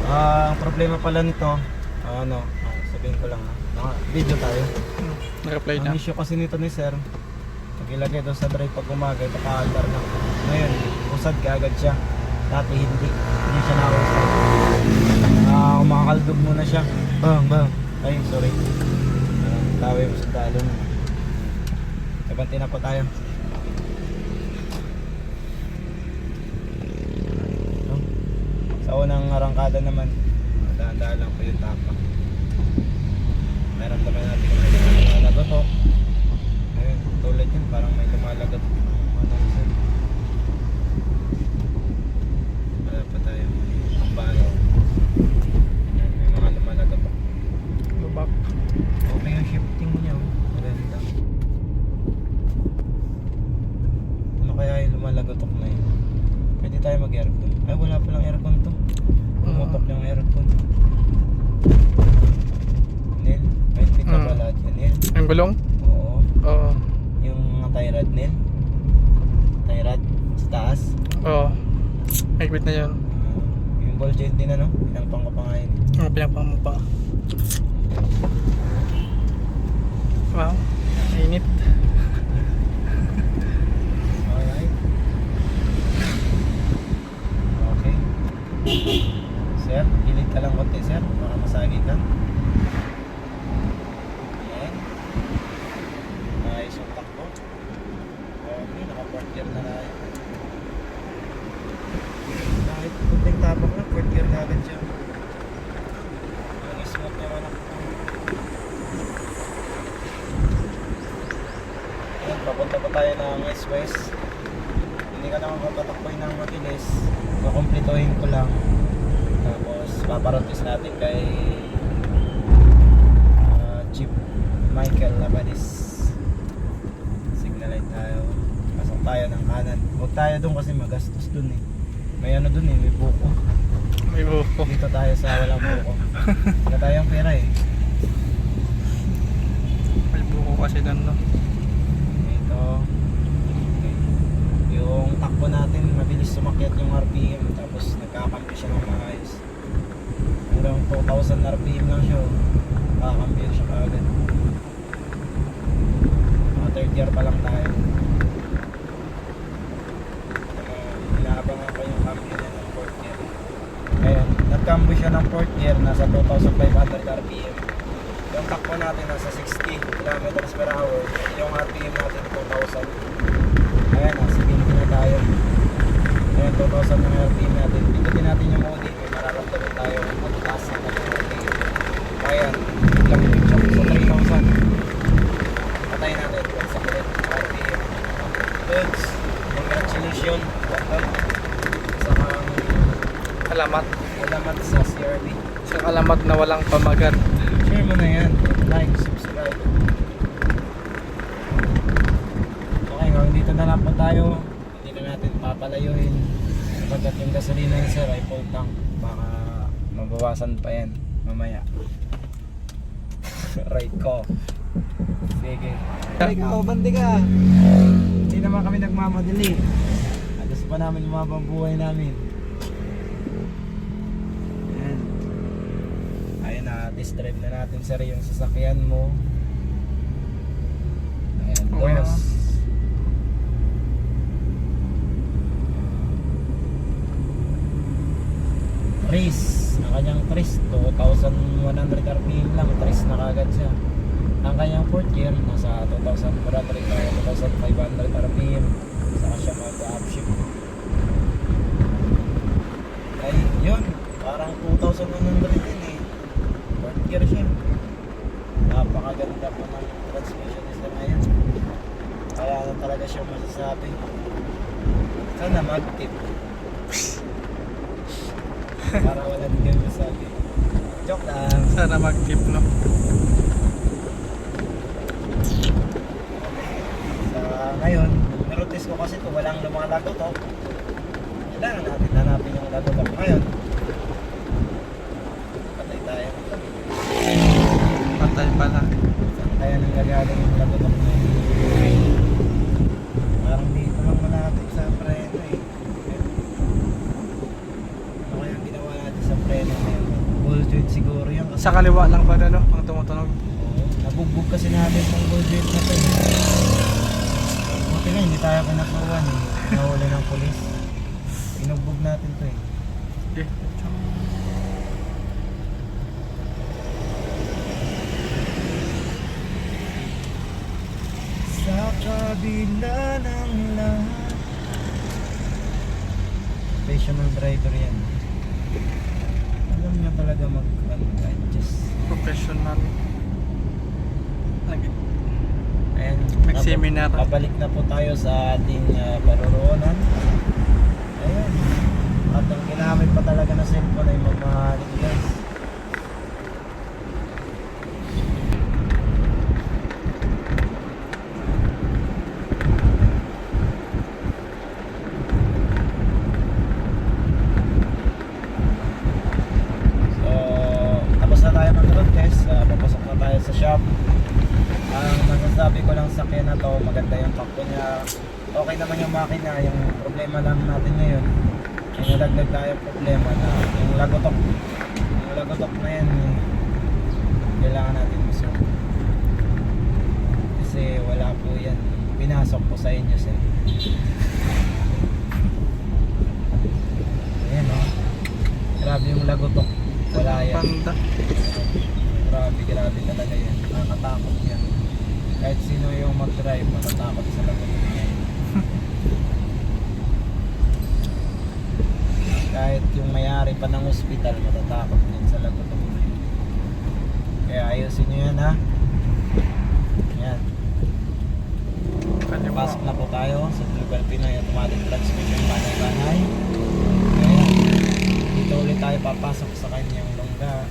Ang problema pala nito, sabihin ko lang, video tayo. Nag-apply na. Ang issue kasi nito ni sir, pag-ilagay doon sa drive pag umaga, ito pa-altar na. Ngayon, usad kaagad siya. Dati hindi siya na-usad. Umakakaldog muna siya. Bang. Ay, sorry. Tawag mo sa dalong. Kabanti na po tayo. Sa unang arangkada naman, dahan-dahan lang po yung tapak. Meron naman natin kung may lumalagot o. Ayun, tulad yun, parang may lumalagot. Wala pa tayo. Ang balo. May mga lumalagot o. Lubak. Okay yung shifting niya o. Maganda. Ano kaya yung lumalagotok na yun? Pwede tayo mag-aircon. Ay, wala palang aircon to. Pumutok yung aircon. Nil, may fit na pala dyan, Nil. Ang gulong? Oo. Oo. Yung mga tie rod, Nil. Tie rod sa taas. Oo. Higpit na yun. Yung ball joint din ano? Ilang pang kapangayin. Ang pinapang mo pa. Wow. Init. Alright. Okay. Sir, gilid ka lang konti, sir. Baka masagi ka. Ayan. Nice yung takbo. Okay, naka-fourth gear na tayo. Kahit kunting tapak na, fourth gear na agad siya. Yung smooth naman ako. Ayan, papunta pa tayo ng West. Hindi ka naman papatakboy ng mabilis. Makompletohin ko lang. Tapos paparotis natin kay Chief Michael Labanis. Signal light tayo. Pasok tayo ng kanan. Huwag tayo doon kasi magastos doon eh. May ano doon eh, may buko. May buko. Dito tayo sa walang buko. Wala tayong pera eh. May buko kasi doon, no? Ito. Okay. Yung takbo natin, mabilis sumakyat yung RPM. Tapos nagkakampi siya ng maayos. Hanggang 2,000 RPM lang siya. Nakakampi siya kaagad. Mga third year pa lang tayo. Inaabangan ko yung cambio niya ng fourth year. Ngayon, nagcambio siya ng fourth year. Nasa 2,500 RPM. Yung takbo natin nasa 60 kilometers per hour. Yung RPM natin 2,000. Ayan, nasa 20 na tayo. Ayan, 2,000 ng RPM natin. Pindutin natin yung mode. May mararamdaman tayo magtaas ng RPM. Ayan, lang yung check sa 3,000. Patay natin. Sa kulit RPM. Thanks. Congratulations. Alamat. Salamat sa CRB. Sa alamat na walang pamagat. Share mo na yan. Like, subscribe. Okay, hanggang dito na lang po tayo. Hindi na natin papalayuhin. Pagkat yung gasolina ni sir ay full tank. Baka mabawasan pa yan mamaya. Right ko. Sige. Right ko, bandi ka. Hindi naman kami nagmamadali. Alas pa namin lumabang buhay namin. Ayan. Ayun na, test drive na natin sir yung sasakyan mo. Ayan, Okay na. dos. Tris, ang kanyang Tris 2,100 RPM lang, Tris na kagad siya. Ang kanyang fourth gear nasa 2,400 o 2,500 RPM. Saka siya mag-upshift. Ay, yun, parang 2,100 din eh. Fourth gear siya. Napakaganda po ng transmission system ngayon. Kaya na talaga siya masasabi. Sana mag-tip. Para wala din kayo masabi. Joke lang. Sana mag-tip, no? Sa ngayon, narotis ko kasi ito, walang lumalago to. Kailangan natin hanapin yung lago to. Ngayon, patay tayo. Patay pala. Saan kaya nang gagaling yung lago to? Parang dito lang malapit sa preno eh. Ano kaya ang ginawa natin sa preno na yun? joint siguro yan. Kasi, Sa kaliwa lang ba no? Ang tumutunog. oo, nabugbog kasi natin itong ball joint na to. Buti nga, hindi tayo pinatuwan eh. Nahuli ng polis. Binugbog natin to eh. Okay. Sa kabila ng lahat. Professional driver yan. Alam niya talaga mag-adjust. Professional. Nag- Ayan, Nag-seminar. Pabalik na po tayo sa ating paroroonan. Ayan. At ang ginamit pa talaga na cellphone ay mamahalin guys. So, tapos na tayo ng road test. Papasok na tayo sa shop. Ang masasabi ko lang sa kanya na to, maganda yung takbo niya. Okay naman yung makina. Yung problema lang natin ngayon, yung nalaglag tayo problema na yung lagotok. Yung lagotok na yan, kailangan natin isolve. Kasi wala po yan. Pinasok ko sa inyo sir. Ayan o. Grabe yung lagotok. Wala yan. Panda. Grabe talaga yan. Nakakatakot yan. Kahit sino yung mag-drive, matatakot sa lagotok yan. Kahit yung may-ari pa ng ospital, matatakot din sa lagotok na yan. Kaya ayusin nyo yan ha. Yan. Kaliwa. Pasok na po tayo sa Global Pinoy Automatic Transmission Banay-Banay. Ayan. Dito ulit tayo papasok sa kanyang longga.